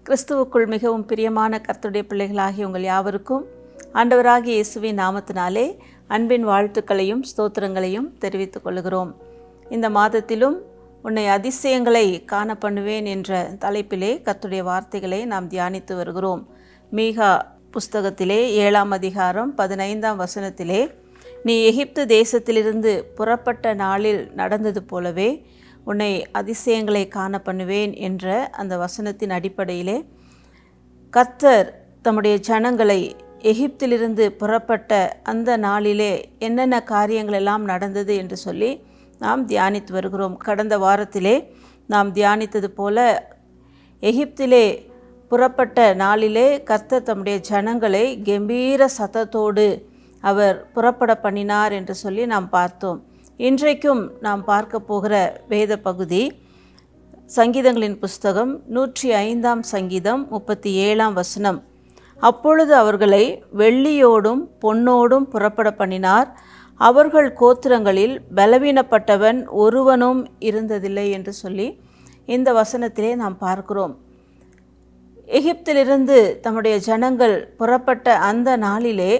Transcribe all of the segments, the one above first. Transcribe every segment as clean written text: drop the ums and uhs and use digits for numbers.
கிறிஸ்துவுக்குள் மிகவும் பிரியமான கர்த்தருடைய பிள்ளைகளாகிய உங்கள் யாவருக்கும் ஆண்டவராகிய இயேசுவின் நாமத்தினாலே அன்பின் வாழ்த்துக்களையும் ஸ்தோத்திரங்களையும் தெரிவித்துக் கொள்கிறோம். இந்த மாதத்திலும் உன்னை அதிசயங்களை காண பண்ணுவேன் என்ற தலைப்பிலே கர்த்தருடைய வார்த்தைகளை நாம் தியானித்து வருகிறோம். மீகா புஸ்தகத்திலே 7ஆம் அதிகாரம் 15ஆம் வசனத்திலே, நீ எகிப்து தேசத்திலிருந்து புறப்பட்ட நாளில் நடந்தது போலவே உன்னை அதிசயங்களை காண பண்ணுவேன் என்ற அந்த வசனத்தின் அடிப்படையிலே கர்த்தர் தம்முடைய ஜனங்களை எகிப்திலிருந்து புறப்பட்ட அந்த நாளிலே என்னென்ன காரியங்கள் எல்லாம் நடந்தது என்று சொல்லி நாம் தியானித்து வருகிறோம். கடந்த வாரத்திலே நாம் தியானித்தது போல எகிப்திலே புறப்பட்ட நாளிலே கர்த்தர் தம்முடைய ஜனங்களை கம்பீர சத்தத்தோடு அவர் புறப்பட பண்ணினார் என்று சொல்லி நாம் பார்த்தோம். இன்றைக்கும் நாம் பார்க்க போகிற வேத பகுதி சங்கீதங்களின் புஸ்தகம் 105ஆம் சங்கீதம் 37ஆம் வசனம். அப்பொழுது அவர்களை வெள்ளியோடும் பொன்னோடும் புறப்பட பண்ணினார், அவர்கள் கோத்திரங்களில் பலவீனப்பட்டவன் ஒருவனும் இருந்ததில்லை என்று சொல்லி இந்த வசனத்திலே நாம் பார்க்கிறோம். எகிப்திலிருந்து தம்முடைய ஜனங்கள் புறப்பட்ட அந்த நாளிலே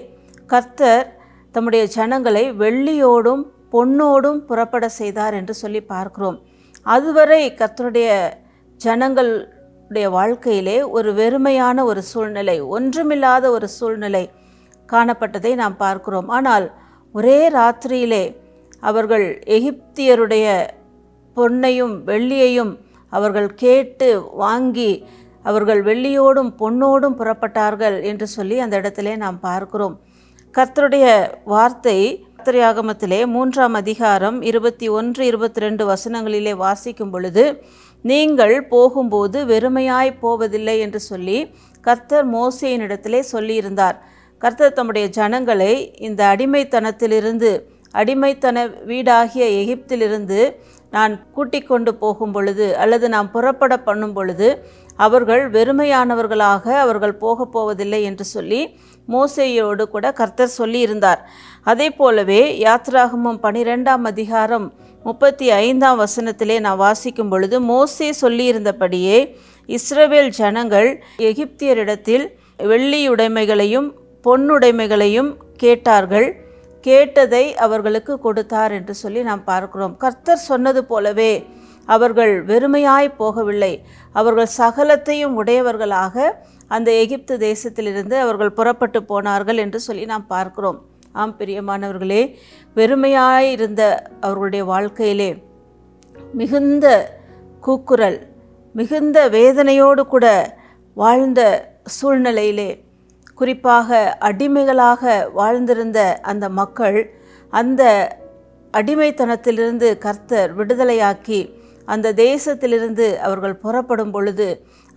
கர்த்தர் தம்முடைய ஜனங்களை வெள்ளியோடும் பொன்னோடும் புறப்பட செய்தார் என்று சொல்லி பார்க்கிறோம். அதுவரை கர்த்தருடைய ஜனங்களுடைய வாழ்க்கையிலே ஒரு வெறுமையான ஒரு சூழ்நிலை, ஒன்றுமில்லாத ஒரு சூழ்நிலை காணப்பட்டதை நாம் பார்க்கிறோம். ஆனால் ஒரே ராத்திரியிலே அவர்கள் எகிப்தியருடைய பொன்னையும் வெள்ளியையும் அவர்கள் கேட்டு வாங்கி அவர்கள் வெள்ளியோடும் பொன்னோடும் புறப்பட்டார்கள் என்று சொல்லி அந்த இடத்திலே நாம் பார்க்கிறோம். கர்த்தருடைய வார்த்தை யாத்திரையாகமத்திலே 3ஆம் அதிகாரம் 21-22 வசனங்களிலே வாசிக்கும் பொழுது, நீங்கள் போகும்போது வெறுமையாய் போவதில்லை என்று சொல்லி கர்த்தர் மோசேயினிடத்திலே சொல்லியிருந்தார். கர்த்தர் தம்முடைய ஜனங்களை இந்த அடிமைத்தனத்திலிருந்து, அடிமைத்தன வீடாகிய எகிப்திலிருந்து நான் கூட்டிக் கொண்டு போகும் பொழுது அல்லது நாம் புறப்பட பண்ணும் பொழுது அவர்கள் வெறுமையானவர்களாக அவர்கள் போவதில்லை என்று சொல்லி மோசேயோடு கூட கர்த்தர் சொல்லியிருந்தார். அதே போலவே யாத்திராகமம் 12ஆம் அதிகாரம் 35ஆம் வசனத்திலே நான் வாசிக்கும் பொழுது, மோசே சொல்லியிருந்தபடியே இஸ்ரவேல் ஜனங்கள் எகிப்தியரிடத்தில் வெள்ளியுடைமைகளையும் பொன்னுடைமைகளையும் கேட்டார்கள், கேட்டதை அவர்களுக்கு கொடுத்தார் என்று சொல்லி நாம் பார்க்கிறோம். கர்த்தர் சொன்னது போலவே அவர்கள் வெறுமையாய் போகவில்லை, அவர்கள் சகலத்தையும் உடையவர்களாக அந்த எகிப்து தேசத்திலிருந்து அவர்கள் புறப்பட்டு போனார்கள் என்று சொல்லி நாம் பார்க்கிறோம். ஆம் பிரியமானவர்களே, வெறுமையாய் இருந்த அவர்களுடைய வாழ்க்கையிலே மிகுந்த கூக்குரல், மிகுந்த வேதனையோடு கூட வாழ்ந்த சூழ்நிலையிலே, குறிப்பாக அடிமைகளாக வாழ்ந்திருந்த அந்த மக்கள் அந்த அடிமைத்தனத்திலிருந்து கர்த்தர் விடுதலையாக்கி அந்த தேசத்திலிருந்து அவர்கள் புறப்படும் பொழுது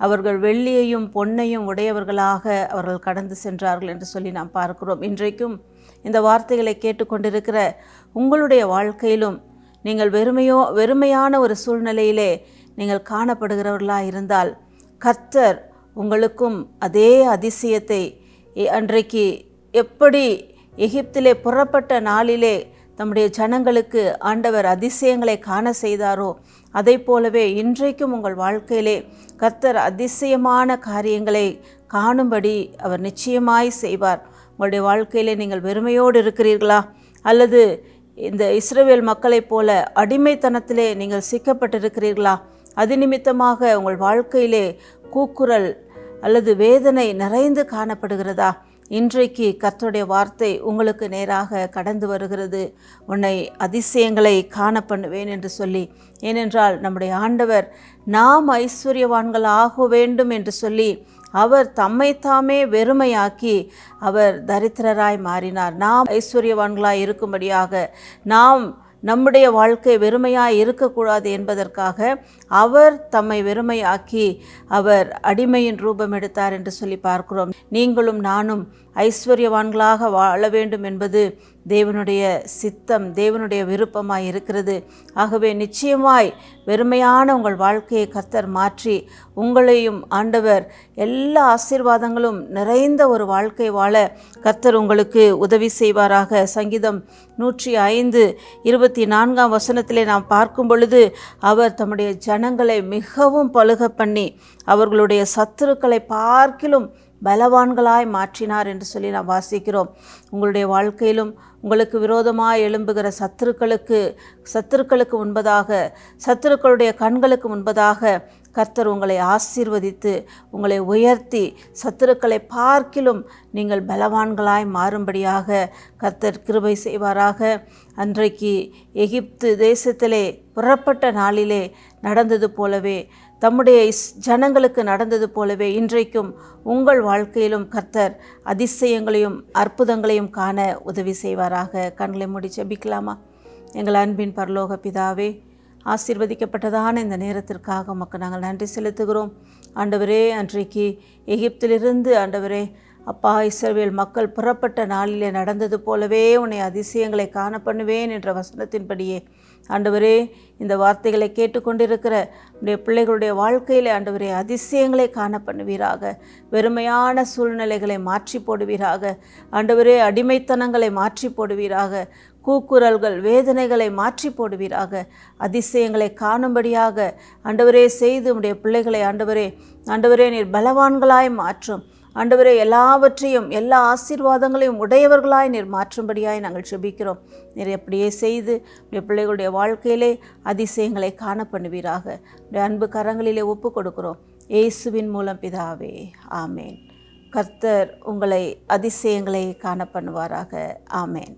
அவர்கள் வெள்ளியையும் பொன்னையும் உடையவர்களாக அவர்கள் கடந்து சென்றார்கள் என்று சொல்லி நாம் பார்க்கிறோம். இன்றைக்கும் இந்த வார்த்தைகளை கேட்டுக்கொண்டிருக்கிற உங்களுடைய வாழ்க்கையிலும் நீங்கள் வெறுமையான ஒரு சூழ்நிலையிலே நீங்கள் காணப்படுகிறவர்களாக இருந்தால் கர்த்தர் உங்களுக்கும் அதே அதிசயத்தை அன்றைக்கு எப்படி எகிப்திலே புறப்பட்ட நாளிலே நம்முடைய ஜனங்களுக்கு ஆண்டவர் அதிசயங்களை காண செய்தாரோ அதை போலவே இன்றைக்கும் உங்கள் வாழ்க்கையிலே கர்த்தர் அதிசயமான காரியங்களை காணும்படி அவர் நிச்சயமாய் செய்வார். உங்களுடைய வாழ்க்கையிலே நீங்கள் வெறுமையோடு இருக்கிறீர்களா, அல்லது இந்த இஸ்ரவேல் மக்களைப் போல அடிமைத்தனத்திலே நீங்கள் சிக்கப்பட்டிருக்கிறீர்களா, அது நிமித்தமாக உங்கள் வாழ்க்கையிலே கூக்குரல் அல்லது வேதனை நிறைந்து காணப்படுகிறதா? இன்றைக்கு கர்த்தருடைய வார்த்தை உங்களுக்கு நேராக கடந்து வருகிறது, உன்னை அதிசயங்களை காண பண்ணுவேன் என்று சொல்லி. ஏனென்றால் நம்முடைய ஆண்டவர் நாம் ஐஸ்வர்யவான்கள் ஆக வேண்டும் என்று சொல்லி அவர் தம்மைத்தாமே வெறுமையாக்கி அவர் தரித்திரராய் மாறினார். நாம் ஐஸ்வர்யவான்களாய் இருக்கும்படியாக, நாம் நம்முடைய வாழ்க்கை வெறுமையாய் இருக்கக்கூடாது என்பதற்காக அவர் தம்மை வெறுமையாக்கி அவர் அடிமையின் ரூபம் எடுத்தார் என்று சொல்லி பார்க்கிறோம். நீங்களும் நானும் ஐஸ்வர்யவான்களாக வாழ வேண்டும் என்பது தேவனுடைய சித்தம், தேவனுடைய விருப்பமாய் இருக்கிறது. ஆகவே நிச்சயமாய் வெறுமையான உங்கள் வாழ்க்கையை கர்த்தர் மாற்றி உங்களையும் ஆண்டவர் எல்லா ஆசீர்வாதங்களும் நிறைந்த ஒரு வாழ்க்கை வாழ கர்த்தர் உங்களுக்கு உதவி செய்வாராக. சங்கீதம் 105:24 நாம் பார்க்கும் பொழுது, அவர் தம்முடைய ஜனங்களை மிகவும் பலுக பண்ணி அவர்களுடைய சத்துருக்களை பார்க்கிலும் பலவான்களாய் மாற்றினார் என்று சொல்லி நாம் வாசிக்கிறோம். உங்களுடைய வாழ்க்கையிலும் உங்களுக்கு விரோதமாய் எழும்புகிற சத்துருக்களுக்கு முன்பதாக, சத்துருக்களுடைய கண்களுக்கு முன்பதாக கர்த்தர் உங்களை ஆசீர்வதித்து உங்களை உயர்த்தி சத்துருக்களை பார்க்கிலும் நீங்கள் பலவான்களாய் மாறும்படியாக கர்த்தர் கிருபை செய்வாராக. அன்றைக்கு எகிப்து தேசத்திலே புறப்பட்ட நாளிலே நடந்தது போலவே, தம்முடைய ஜனங்களுக்கு நடந்தது போலவே இன்றைக்கும் உங்கள் வாழ்க்கையிலும் கர்த்தர் அதிசயங்களையும் அற்புதங்களையும் காண உதவி செய்வாராக. கண்களை மூடி ஜெபிக்கலாமா? எங்கள் அன்பின் பரலோக பிதாவே, ஆசீர்வதிக்கப்பட்டதான இந்த நேரத்திற்காக உமக்கு நாங்கள் நன்றி செலுத்துகிறோம். ஆண்டவரே, அன்றைக்கு எகிப்திலிருந்து ஆண்டவரே அப்பா இஸ்ரவேல் மக்கள் புறப்பட்ட நாளிலே நடந்தது போலவே உன்னை அதிசயங்களை காண பண்ணுவேன் என்ற வசனத்தின்படியே ஆண்டவரே, இந்த வார்த்தைகளை கேட்டுக்கொண்டிருக்கிற உடைய பிள்ளைகளுடைய வாழ்க்கையில் ஆண்டவரே அதிசயங்களை காண பண்ணுவீராக. வெறுமையான சூழ்நிலைகளை மாற்றி போடுவீராக. ஆண்டவரே, அடிமைத்தனங்களை மாற்றி போடுவீராக. கூக்குரல்கள், வேதனைகளை மாற்றி போடுவீராக. அதிசயங்களை காணும்படியாக ஆண்டவரே செய்து உடைய பிள்ளைகளை ஆண்டவரே நீர் பலவான்களாய் மாற்றும். ஆண்டவரே, எல்லாவற்றையும் எல்லா ஆசீர்வாதங்களையும் உடையவர்களாய் நீர் மாற்றும்படியாய் நாங்கள் ஜெபிக்கிறோம். நீர் எப்படியே செய்து உடைய பிள்ளைகளுடைய வாழ்க்கையிலே அதிசயங்களை காண பண்ணுவீராக. உடைய அன்பு கரங்களிலே ஒப்பு கொடுக்கிறோம் இயேசுவின் மூலம் பிதாவே, ஆமேன். கர்த்தர் உங்களை அதிசயங்களை காண பண்ணுவாராக. ஆமேன்.